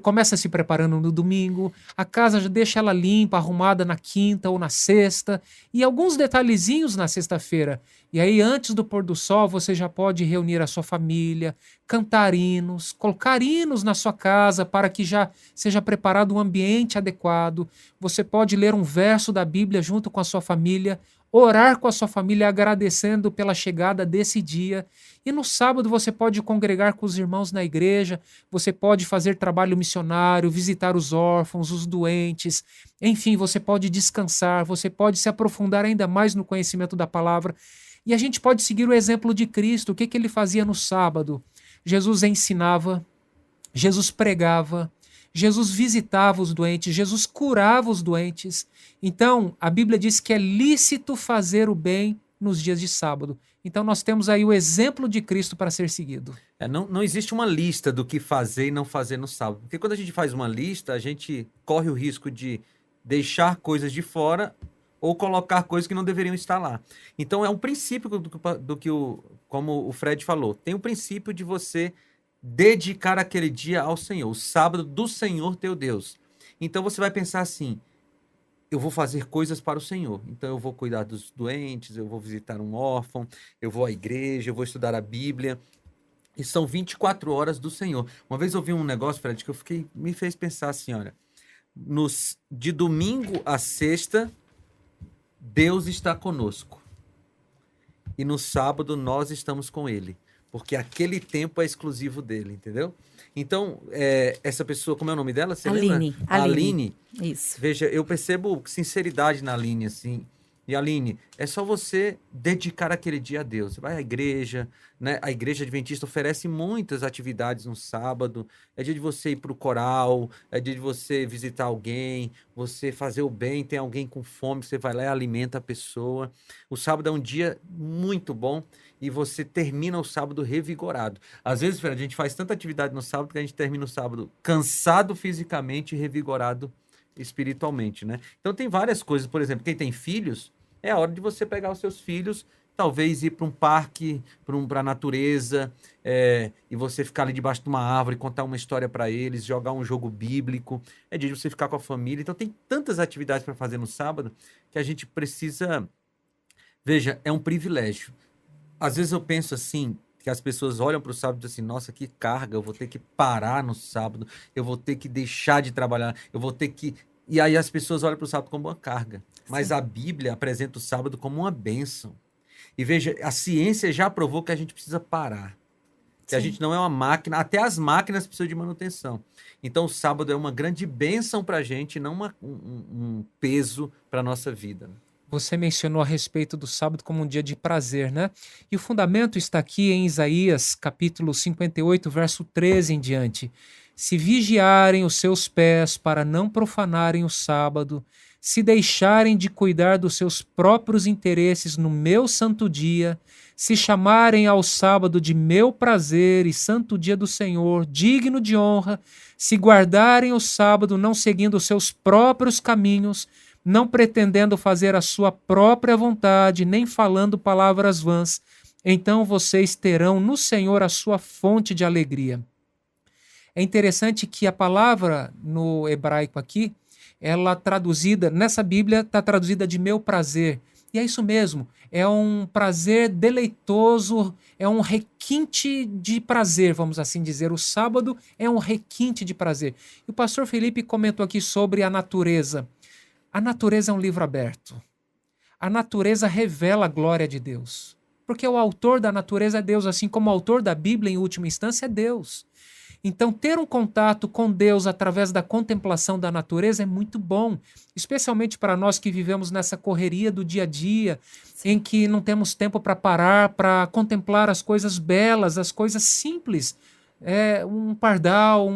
Começa se preparando no domingo. A casa já deixa ela limpa, arrumada na quinta ou na sexta. E alguns detalhezinhos na sexta-feira. E aí, antes do pôr do sol, você já pode reunir a sua família, cantar hinos, colocar hinos na sua casa para que já seja preparado um ambiente adequado. Você pode ler um verso da Bíblia junto com a sua família, orar com a sua família agradecendo pela chegada desse dia. E no sábado você pode congregar com os irmãos na igreja, você pode fazer trabalho missionário, visitar os órfãos, os doentes. Enfim, você pode descansar, você pode se aprofundar ainda mais no conhecimento da palavra. E a gente pode seguir o exemplo de Cristo. O que ele fazia no sábado? Jesus ensinava, Jesus pregava, Jesus visitava os doentes, Jesus curava os doentes. Então, a Bíblia diz que é lícito fazer o bem nos dias de sábado. Então, nós temos aí o exemplo de Cristo para ser seguido. Não existe uma lista do que fazer e não fazer no sábado. Porque quando a gente faz uma lista, a gente corre o risco de deixar coisas de fora ou colocar coisas que não deveriam estar lá. Então, é um princípio como o Fred falou, tem o princípio de você dedicar aquele dia ao Senhor, o sábado do Senhor teu Deus. Então, você vai pensar assim: eu vou fazer coisas para o Senhor. Então, eu vou cuidar dos doentes, eu vou visitar um órfão, eu vou à igreja, eu vou estudar a Bíblia. E são 24 horas do Senhor. Uma vez eu vi um negócio, Fred, que me fez pensar assim, olha, de domingo a sexta, Deus está conosco. E no sábado nós estamos com Ele. Porque aquele tempo é exclusivo dele, entendeu? Então, essa pessoa, como é o nome dela? Você Aline. lembra? Aline. Isso. Veja, eu percebo sinceridade na Aline, assim. E Aline, é só você dedicar aquele dia a Deus. Você vai à igreja, né? A igreja adventista oferece muitas atividades no sábado. É dia de você ir para o coral, é dia de você visitar alguém, você fazer o bem, tem alguém com fome, você vai lá e alimenta a pessoa. O sábado é um dia muito bom e você termina o sábado revigorado. Às vezes, Fernando, a gente faz tanta atividade no sábado que a gente termina o sábado cansado fisicamente e revigorado espiritualmente, né? Então tem várias coisas, por exemplo, quem tem filhos, é a hora de você pegar os seus filhos, talvez ir para um parque, para a natureza, e você ficar ali debaixo de uma árvore, contar uma história para eles, jogar um jogo bíblico. É dia de você ficar com a família. Então tem tantas atividades para fazer no sábado que a gente precisa... Veja, é um privilégio. Às vezes eu penso assim, que as pessoas olham para o sábado e dizem assim, nossa, que carga, eu vou ter que parar no sábado, eu vou ter que deixar de trabalhar, eu vou ter que... E aí as pessoas olham para o sábado como uma carga. Mas Sim. a Bíblia apresenta o sábado como uma bênção. E veja, a ciência já provou que a gente precisa parar. Que a Sim. gente não é uma máquina, até as máquinas precisam de manutenção. Então o sábado é uma grande bênção para a gente, não um peso para a nossa vida. Você mencionou a respeito do sábado como um dia de prazer, né? E o fundamento está aqui em Isaías, capítulo 58, verso 13 em diante. Se vigiarem os seus pés para não profanarem o sábado, se deixarem de cuidar dos seus próprios interesses no meu santo dia, se chamarem ao sábado de meu prazer e santo dia do Senhor, digno de honra, se guardarem o sábado não seguindo os seus próprios caminhos, não pretendendo fazer a sua própria vontade, nem falando palavras vãs, então vocês terão no Senhor a sua fonte de alegria. É interessante que a palavra no hebraico aqui, ela traduzida, nessa Bíblia está traduzida de meu prazer. E é isso mesmo, é um prazer deleitoso, é um requinte de prazer, vamos assim dizer. O sábado é um requinte de prazer. E o pastor Felipe comentou aqui sobre a natureza. A natureza é um livro aberto. A natureza revela a glória de Deus. Porque o autor da natureza é Deus, assim como o autor da Bíblia, em última instância, é Deus. Então, ter um contato com Deus através da contemplação da natureza é muito bom, especialmente para nós que vivemos nessa correria do dia a dia, em que não temos tempo para parar, para contemplar as coisas belas, as coisas simples. Um pardal,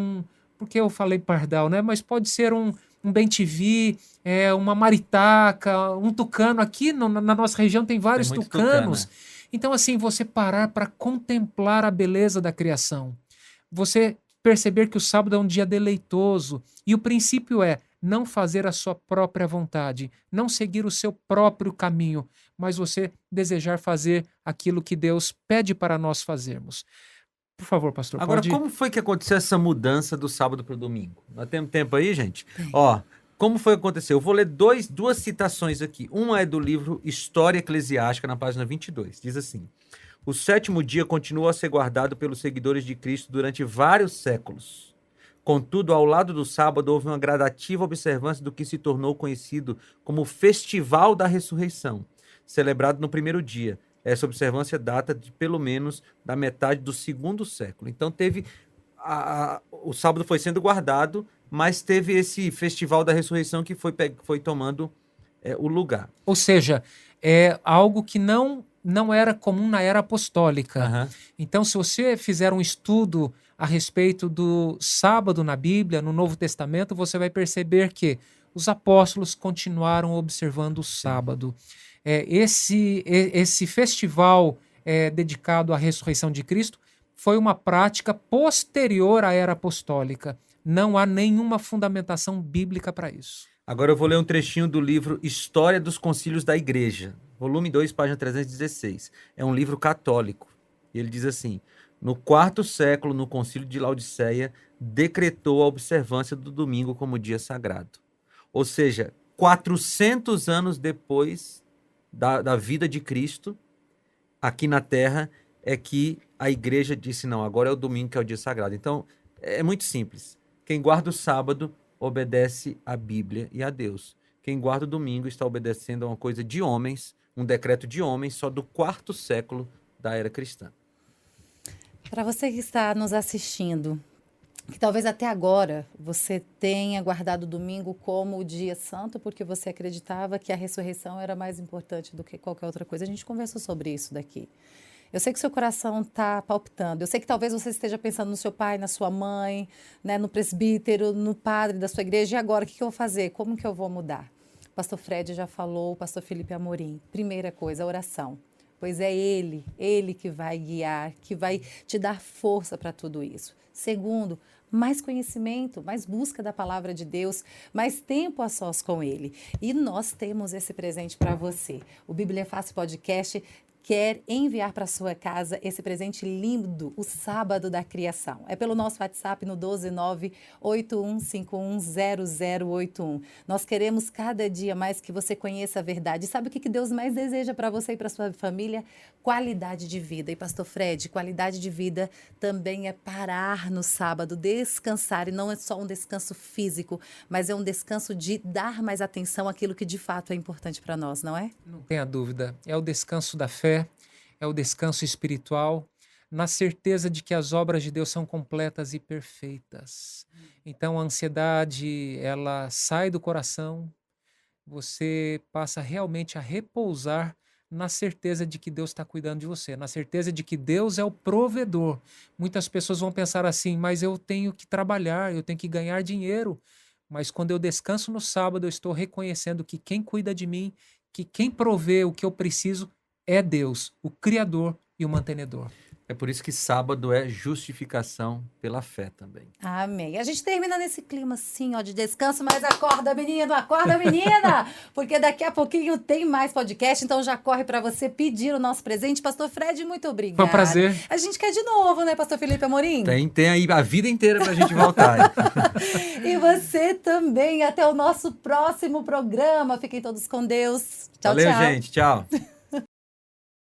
por que eu falei pardal, né? Mas pode ser um bem-te-vi, uma maritaca, um tucano. Aqui na nossa região tem vários tucanos. Então, assim, você parar para contemplar a beleza da criação. Você perceber que o sábado é um dia deleitoso. E o princípio é não fazer a sua própria vontade, não seguir o seu próprio caminho, mas você desejar fazer aquilo que Deus pede para nós fazermos. Por favor, pastor, Agora, pode... como foi que aconteceu essa mudança do sábado para o domingo? Nós temos tempo aí, gente? Tem. Ó, como foi que aconteceu? Eu vou ler duas citações aqui. Uma é do livro História Eclesiástica, na página 22. Diz assim: o sétimo dia continuou a ser guardado pelos seguidores de Cristo durante vários séculos. Contudo, ao lado do sábado, houve uma gradativa observância do que se tornou conhecido como o Festival da Ressurreição, celebrado no primeiro dia. Essa observância data de pelo menos da metade do segundo século. Então teve o sábado foi sendo guardado, mas teve esse Festival da Ressurreição que foi tomando o lugar. Ou seja, é algo que não era comum na era apostólica. Aham. Então, se você fizer um estudo a respeito do sábado na Bíblia, no Novo Testamento, você vai perceber que os apóstolos continuaram observando o sábado. Esse festival dedicado à ressurreição de Cristo foi uma prática posterior à era apostólica. Não há nenhuma fundamentação bíblica para isso. Agora eu vou ler um trechinho do livro História dos Concílios da Igreja, volume 2, página 316. É um livro católico. E ele diz assim: no quarto século, no concílio de Laodiceia, decretou a observância do domingo como dia sagrado. Ou seja, 400 anos depois da vida de Cristo, aqui na Terra, é que a igreja disse, não, agora é o domingo que é o dia sagrado. Então, é muito simples. Quem guarda o sábado obedece à Bíblia e a Deus. Quem guarda o domingo está obedecendo a uma coisa de homens, um decreto de homens, só do quarto século da era cristã. Para você que está nos assistindo, que talvez até agora você tenha guardado o domingo como o dia santo, porque você acreditava que a ressurreição era mais importante do que qualquer outra coisa. A gente conversou sobre isso daqui. Eu sei que seu coração está palpitando. Eu sei que talvez você esteja pensando no seu pai, na sua mãe, né, no presbítero, no padre da sua igreja. E agora, o que eu vou fazer? Como que eu vou mudar? O pastor Fred já falou, o pastor Felipe Amorim. Primeira coisa, a oração. Pois é ele que vai guiar, que vai te dar força para tudo isso. Segundo, mais conhecimento, mais busca da palavra de Deus, mais tempo a sós com Ele. E nós temos esse presente para você. O Bíblia Fácil Podcast quer enviar para sua casa esse presente lindo, o Sábado da Criação. É pelo nosso WhatsApp no 12981510081. Nós queremos cada dia mais que você conheça a verdade. E sabe o que Deus mais deseja para você e para sua família? Qualidade de vida. E pastor Fred, qualidade de vida também é parar no sábado, descansar. E não é só um descanso físico, mas é um descanso de dar mais atenção àquilo que de fato é importante para nós, não é? Não tenha dúvida. É o descanso da fé, é o descanso espiritual, na certeza de que as obras de Deus são completas e perfeitas. Então, a ansiedade, ela sai do coração, você passa realmente a repousar na certeza de que Deus está cuidando de você, na certeza de que Deus é o provedor. Muitas pessoas vão pensar assim, mas eu tenho que trabalhar, eu tenho que ganhar dinheiro. Mas quando eu descanso no sábado, eu estou reconhecendo que quem cuida de mim, que quem provê o que eu preciso é Deus, o Criador e o mantenedor. É por isso que sábado é justificação pela fé também. Amém. A gente termina nesse clima assim, ó, de descanso, mas acorda, menina, porque daqui a pouquinho tem mais podcast, então já corre para você pedir o nosso presente. Pastor Fred, muito obrigada. Foi um prazer. A gente quer de novo, né, Pastor Felipe Amorim? Tem aí a vida inteira pra gente voltar. E você também. Até o nosso próximo programa. Fiquem todos com Deus. Tchau, Valeu, tchau. gente. Tchau.